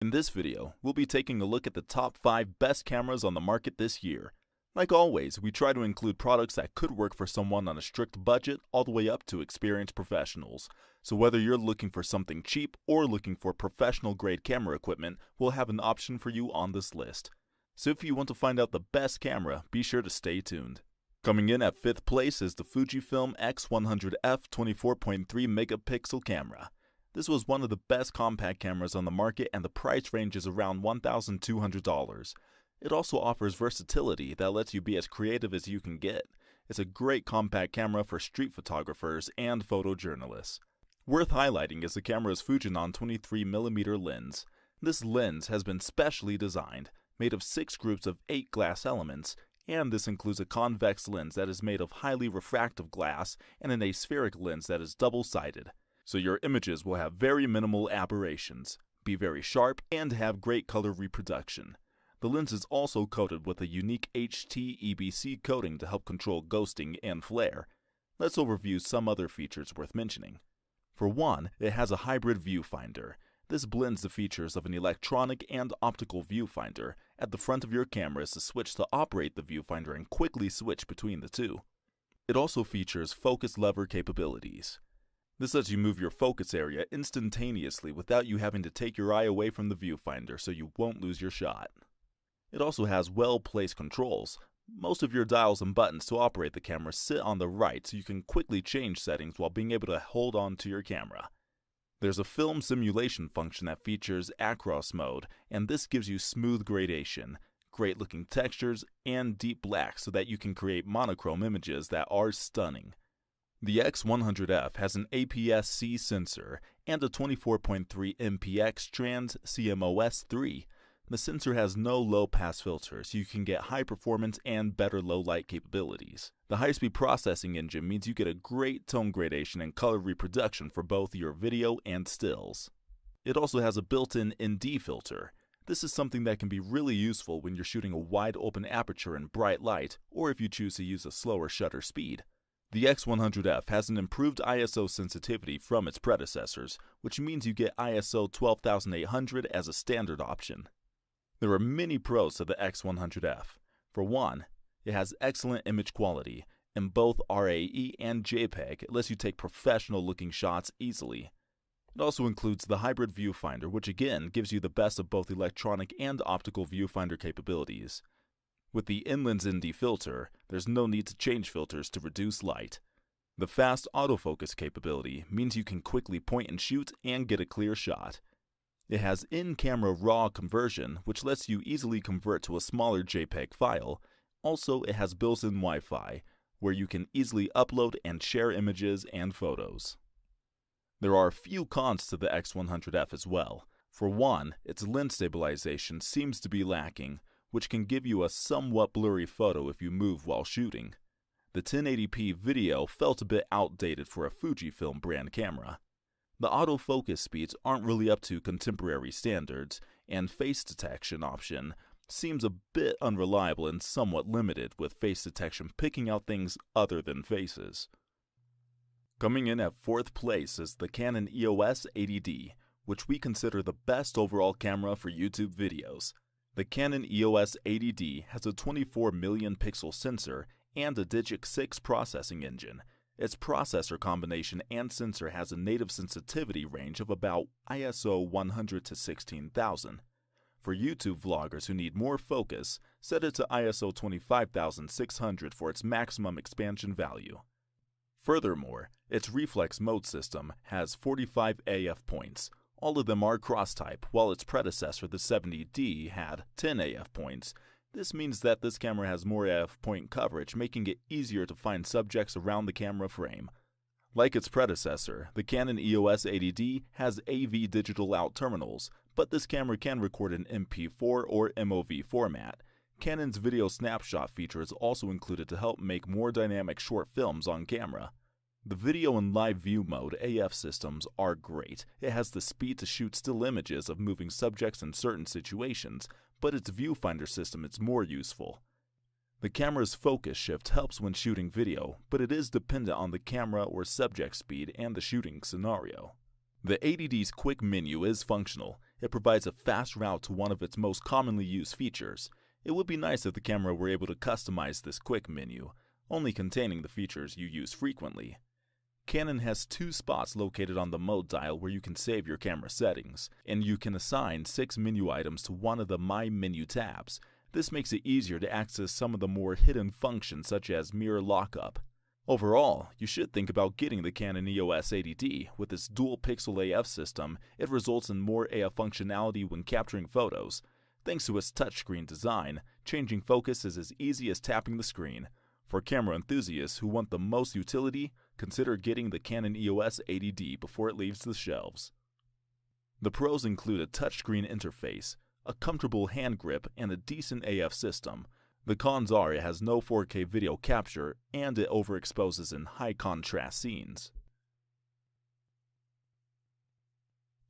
In this video, we'll be taking a look at the top 5 best cameras on the market this year. Like always, we try to include products that could work for someone on a strict budget all the way up to experienced professionals. So whether you're looking for something cheap or looking for professional grade camera equipment, we'll have an option for you on this list. So if you want to find out the best camera, be sure to stay tuned. Coming in at 5th place is the Fujifilm X100F 24.3 megapixel camera. This was one of the best compact cameras on the market, and the price range is around $1,200. It also offers versatility that lets you be as creative as you can get. It's a great compact camera for street photographers and photojournalists. Worth highlighting is the camera's Fujinon 23mm lens. This lens has been specially designed, made of 6 groups of 8 glass elements, and this includes a convex lens that is made of highly refractive glass and an aspheric lens that is double-sided. So your images will have very minimal aberrations, be very sharp, and have great color reproduction. The lens is also coated with a unique HT-EBC coating to help control ghosting and flare. Let's overview some other features worth mentioning. For one, it has a hybrid viewfinder. This blends the features of an electronic and optical viewfinder. At the front of your camera is a switch to operate the viewfinder and quickly switch between the two. It also features focus lever capabilities. This lets you move your focus area instantaneously without you having to take your eye away from the viewfinder so you won't lose your shot. It also has well-placed controls. Most of your dials and buttons to operate the camera sit on the right so you can quickly change settings while being able to hold on to your camera. There's a film simulation function that features acros mode, and this gives you smooth gradation, great looking textures, and deep black so that you can create monochrome images that are stunning. The X100F has an APS-C sensor and a 24.3 MPX trans CMOS3. The sensor has no low-pass filter, so you can get high performance and better low-light capabilities. The high-speed processing engine means you get a great tone gradation and color reproduction for both your video and stills. It also has a built-in ND filter. This is something that can be really useful when you're shooting a wide-open aperture in bright light, or if you choose to use a slower shutter speed. The X100F has an improved ISO sensitivity from its predecessors, which means you get ISO 12800 as a standard option. There are many pros to the X100F. For one, it has excellent image quality. In both RAE and JPEG, it lets you take professional-looking shots easily. It also includes the hybrid viewfinder, which again gives you the best of both electronic and optical viewfinder capabilities. With the in-lens ND filter, there's no need to change filters to reduce light. The fast autofocus capability means you can quickly point and shoot and get a clear shot. It has in-camera RAW conversion, which lets you easily convert to a smaller JPEG file. Also, it has built-in Wi-Fi, where you can easily upload and share images and photos. There are a few cons to the X100F as well. For one, its lens stabilization seems to be lacking, which can give you a somewhat blurry photo if you move while shooting. The 1080p video felt a bit outdated for a Fujifilm brand camera. The autofocus speeds aren't really up to contemporary standards, and face detection option seems a bit unreliable and somewhat limited, with face detection picking out things other than faces. Coming in at 4th place is the Canon EOS 80D, which we consider the best overall camera for YouTube videos. The Canon EOS 80D has a 24 million pixel sensor and a Digic 6 processing engine. Its processor combination and sensor has a native sensitivity range of about ISO 100 to 16,000. For YouTube vloggers who need more focus, set it to ISO 25,600 for its maximum expansion value. Furthermore, its reflex mode system has 45 AF points. All of them are cross-type, while its predecessor, the 70D, had 10 AF points. This means that this camera has more AF point coverage, making it easier to find subjects around the camera frame. Like its predecessor, the Canon EOS 80D has AV digital out terminals, but this camera can record in MP4 or MOV format. Canon's video snapshot feature is also included to help make more dynamic short films on camera. The video and live view mode AF systems are great. It has the speed to shoot still images of moving subjects in certain situations, but its viewfinder system is more useful. The camera's focus shift helps when shooting video, but it is dependent on the camera or subject speed and the shooting scenario. The 80D's quick menu is functional. It provides a fast route to one of its most commonly used features. It would be nice if the camera were able to customize this quick menu, only containing the features you use frequently. Canon has 2 spots located on the mode dial where you can save your camera settings, and you can assign 6 menu items to one of the My Menu tabs. This makes it easier to access some of the more hidden functions such as mirror lockup. Overall, you should think about getting the Canon EOS 80D. With its dual-pixel AF system, it results in more AF functionality when capturing photos. Thanks to its touchscreen design, changing focus is as easy as tapping the screen. For camera enthusiasts who want the most utility, consider getting the Canon EOS 80D before it leaves the shelves. The pros include a touchscreen interface, a comfortable hand grip, and a decent AF system. The cons are it has no 4K video capture and it overexposes in high-contrast scenes.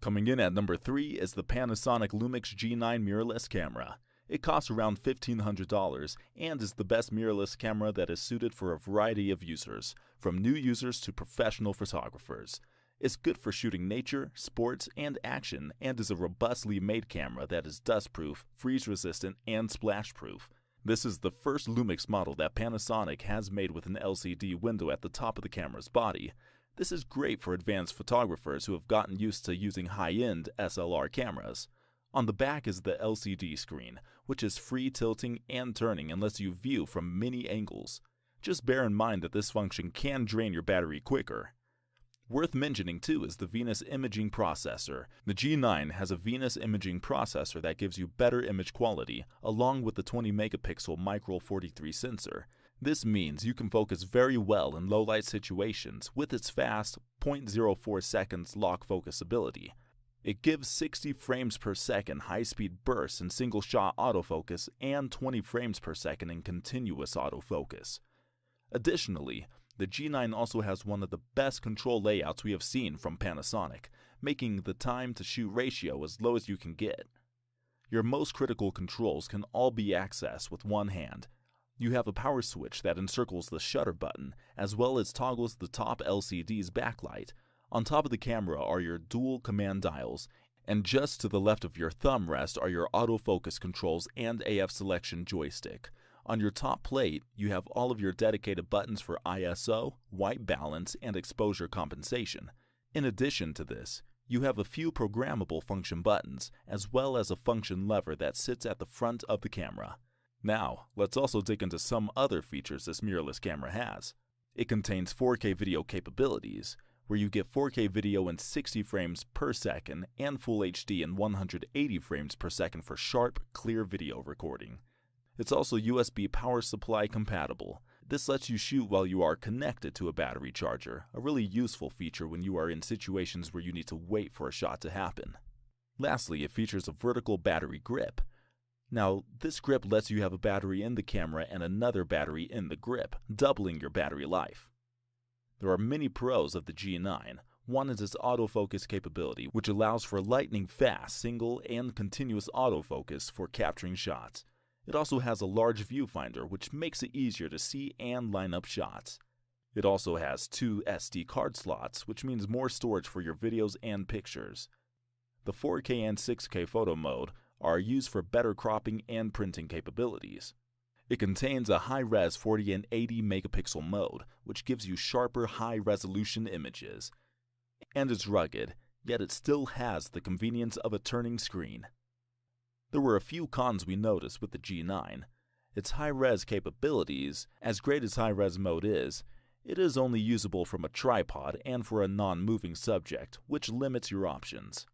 Coming in at number 3 is the Panasonic Lumix G9 mirrorless camera. It costs around $1,500 and is the best mirrorless camera that is suited for a variety of users, from new users to professional photographers. It's good for shooting nature, sports, and action, and is a robustly made camera that is dust-proof, freeze-resistant, and splash-proof. This is the first Lumix model that Panasonic has made with an LCD window at the top of the camera's body. This is great for advanced photographers who have gotten used to using high-end SLR cameras. On the back is the LCD screen, which is free tilting and turning and lets you view from many angles. Just bear in mind that this function can drain your battery quicker. Worth mentioning too is the Venus imaging processor. The G9 has a Venus imaging processor that gives you better image quality, along with the 20 megapixel Micro Four 43 sensor. This means you can focus very well in low light situations with its fast 0.04 seconds lock focus ability. It gives 60 frames per second high-speed bursts in single-shot autofocus and 20 frames per second in continuous autofocus. Additionally, the G9 also has one of the best control layouts we have seen from Panasonic, making the time-to-shoot ratio as low as you can get. Your most critical controls can all be accessed with one hand. You have a power switch that encircles the shutter button, as well as toggles the top LCD's backlight. On top of the camera are your dual command dials, and just to the left of your thumb rest are your autofocus controls and AF selection joystick. On your top plate, you have all of your dedicated buttons for ISO, white balance, and exposure compensation. In addition to this, you have a few programmable function buttons, as well as a function lever that sits at the front of the camera. Now, let's also dig into some other features this mirrorless camera has. It contains 4K video capabilities, where you get 4K video in 60 frames per second and Full HD in 180 frames per second for sharp, clear video recording. It's also USB power supply compatible. This lets you shoot while you are connected to a battery charger, a really useful feature when you are in situations where you need to wait for a shot to happen. Lastly, it features a vertical battery grip. Now, this grip lets you have a battery in the camera and another battery in the grip, doubling your battery life. There are many pros of the G9. One is its autofocus capability, which allows for lightning-fast single and continuous autofocus for capturing shots. It also has a large viewfinder, which makes it easier to see and line up shots. It also has 2 SD card slots, which means more storage for your videos and pictures. The 4K and 6K photo mode are used for better cropping and printing capabilities. It contains a high-res 40 and 80 megapixel mode, which gives you sharper, high-resolution images. And it's rugged, yet it still has the convenience of a turning screen. There were a few cons we noticed with the G9. Its high-res capabilities, as great as high-res mode is, it is only usable from a tripod and for a non-moving subject, which limits your options.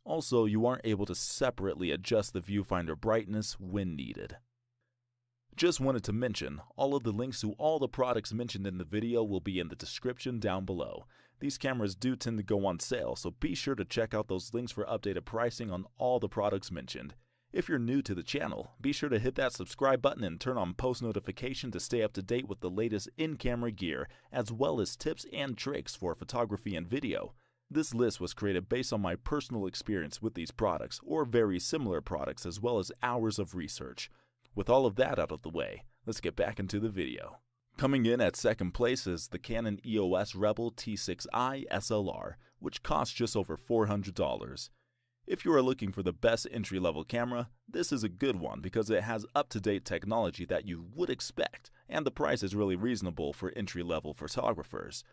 Also, you aren't able to separately adjust the viewfinder brightness when needed. Just wanted to mention, all of the links to all the products mentioned in the video will be in the description down below. These cameras do tend to go on sale, so be sure to check out those links for updated pricing on all the products mentioned. If you're new to the channel, be sure to hit that subscribe button and turn on post notification to stay up to date with the latest in-camera gear, as well as tips and tricks for photography and video. This list was created based on my personal experience with these products, or very similar products, as well as hours of research. With all of that out of the way, let's get back into the video. Coming in at second place is the Canon EOS Rebel T6i SLR, which costs just over $400. If you are looking for the best entry-level camera, this is a good one because it has up-to-date technology that you would expect, and the price is really reasonable for entry-level photographers.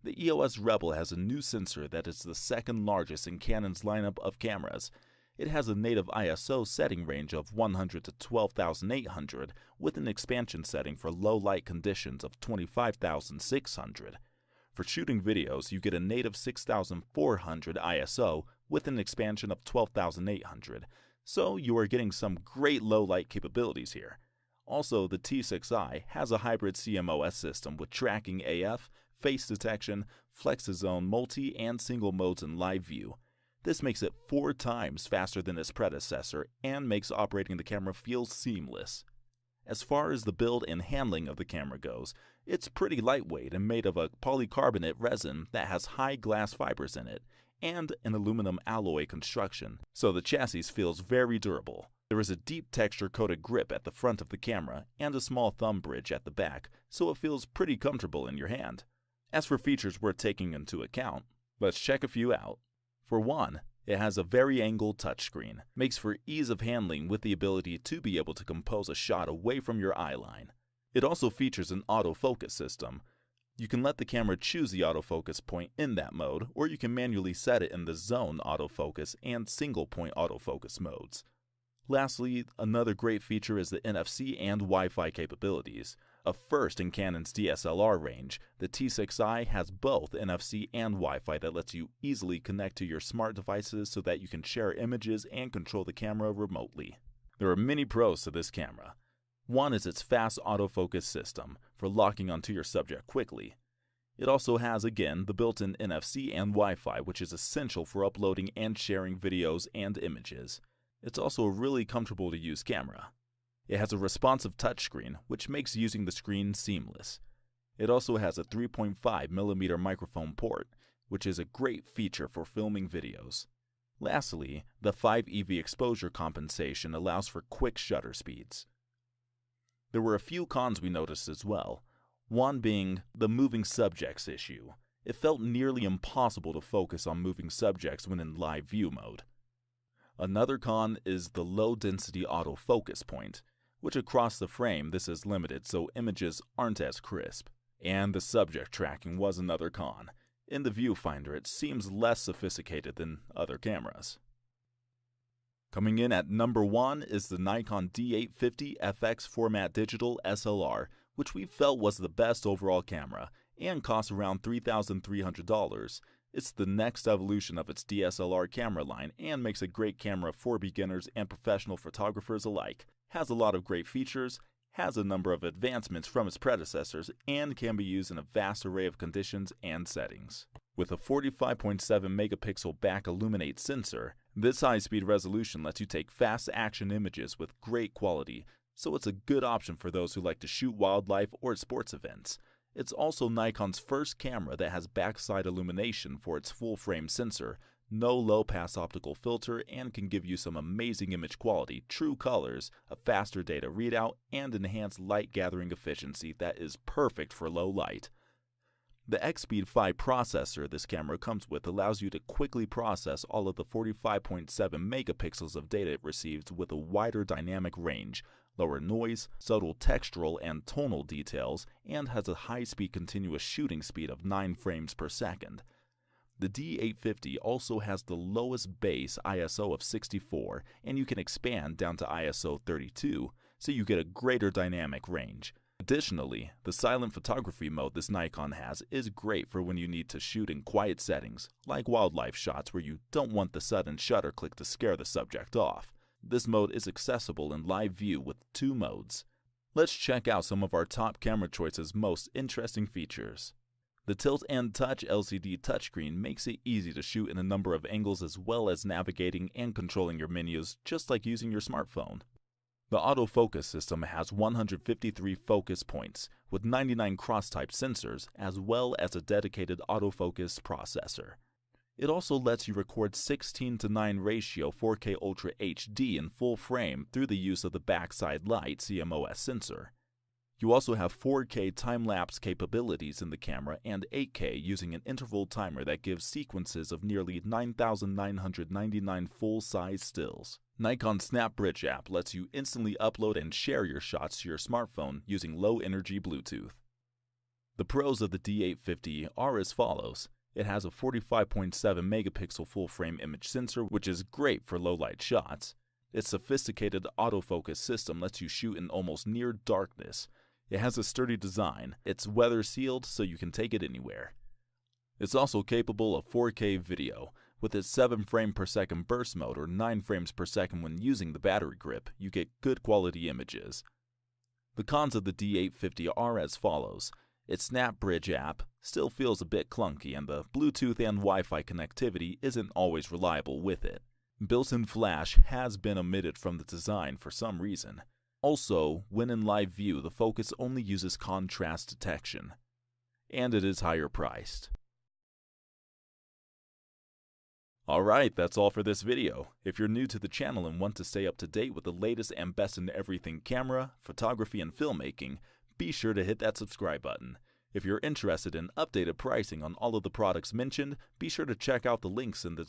The EOS Rebel has a new sensor that is the second largest in Canon's lineup of cameras. It has a native ISO setting range of 100 to 12,800 with an expansion setting for low light conditions of 25,600. For shooting videos, you get a native 6,400 ISO with an expansion of 12,800, so you are getting some great low light capabilities here. Also, the T6i has a hybrid CMOS system with tracking AF, face detection, FlexiZone multi and single modes in live view. This makes it 4 times faster than its predecessor and makes operating the camera feel seamless. As far as the build and handling of the camera goes, it's pretty lightweight and made of a polycarbonate resin that has high glass fibers in it and an aluminum alloy construction, so the chassis feels very durable. There is a deep texture-coated grip at the front of the camera and a small thumb bridge at the back, so it feels pretty comfortable in your hand. As for features worth taking into account, let's check a few out. For one, it has a vari-angle touchscreen, makes for ease of handling with the ability to be able to compose a shot away from your eye line. It also features an autofocus system. You can let the camera choose the autofocus point in that mode, or you can manually set it in the zone autofocus and single point autofocus modes. Lastly, another great feature is the NFC and Wi-Fi capabilities. A first in Canon's DSLR range, the T6i has both NFC and Wi-Fi that lets you easily connect to your smart devices so that you can share images and control the camera remotely. There are many pros to this camera. One is its fast autofocus system for locking onto your subject quickly. It also has, again, the built-in NFC and Wi-Fi, which is essential for uploading and sharing videos and images. It's also a really comfortable to use camera. It has a responsive touchscreen, which makes using the screen seamless. It also has a 3.5mm microphone port, which is a great feature for filming videos. Lastly, the 5 EV exposure compensation allows for quick shutter speeds. There were a few cons we noticed as well, one being the moving subjects issue. It felt nearly impossible to focus on moving subjects when in live view mode. Another con is the low-density autofocus point, which across the frame this is limited so images aren't as crisp. And the subject tracking was another con. In the viewfinder it seems less sophisticated than other cameras. Coming in at number 1 is the Nikon D850 FX format digital SLR, which we felt was the best overall camera and costs around $3,300. It's the next evolution of its DSLR camera line and makes a great camera for beginners and professional photographers alike. Has a lot of great features, has a number of advancements from its predecessors, and can be used in a vast array of conditions and settings. With a 45.7 megapixel back illuminate sensor, this high-speed resolution lets you take fast action images with great quality, so it's a good option for those who like to shoot wildlife or sports events. It's also Nikon's first camera that has backside illumination for its full-frame sensor, no low-pass optical filter, and can give you some amazing image quality, true colors, a faster data readout, and enhanced light-gathering efficiency that is perfect for low light. The X-Speed 5 processor this camera comes with allows you to quickly process all of the 45.7 megapixels of data it receives with a wider dynamic range, lower noise, subtle textural and tonal details, and has a high-speed continuous shooting speed of 9 frames per second. The D850 also has the lowest base ISO of 64, and you can expand down to ISO 32, so you get a greater dynamic range. Additionally, the silent photography mode this Nikon has is great for when you need to shoot in quiet settings, like wildlife shots where you don't want the sudden shutter click to scare the subject off. This mode is accessible in live view with 2 modes. Let's check out some of our top camera choices' most interesting features. The Tilt and Touch LCD touchscreen makes it easy to shoot in a number of angles as well as navigating and controlling your menus just like using your smartphone. The autofocus system has 153 focus points with 99 cross-type sensors as well as a dedicated autofocus processor. It also lets you record 16:9 ratio 4K Ultra HD in full frame through the use of the backside light CMOS sensor. You also have 4K time-lapse capabilities in the camera and 8K using an interval timer that gives sequences of nearly 9,999 full-size stills. Nikon Snap Bridge app lets you instantly upload and share your shots to your smartphone using low-energy Bluetooth. The pros of the D850 are as follows. It has a 45.7 megapixel full-frame image sensor, which is great for low-light shots. Its sophisticated autofocus system lets you shoot in almost near darkness. It has a sturdy design. It's weather-sealed, so you can take it anywhere. It's also capable of 4K video. With its 7 frame per second burst mode or 9 frames per second when using the battery grip, you get good quality images. The cons of the D850 are as follows. Its Snap Bridge app still feels a bit clunky, and the Bluetooth and Wi-Fi connectivity isn't always reliable with it. Built-in flash has been omitted from the design for some reason. Also, when in live view, the focus only uses contrast detection. And it is higher priced. Alright, that's all for this video. If you're new to the channel and want to stay up to date with the latest and best in everything camera, photography, and filmmaking, be sure to hit that subscribe button. If you're interested in updated pricing on all of the products mentioned, be sure to check out the links in the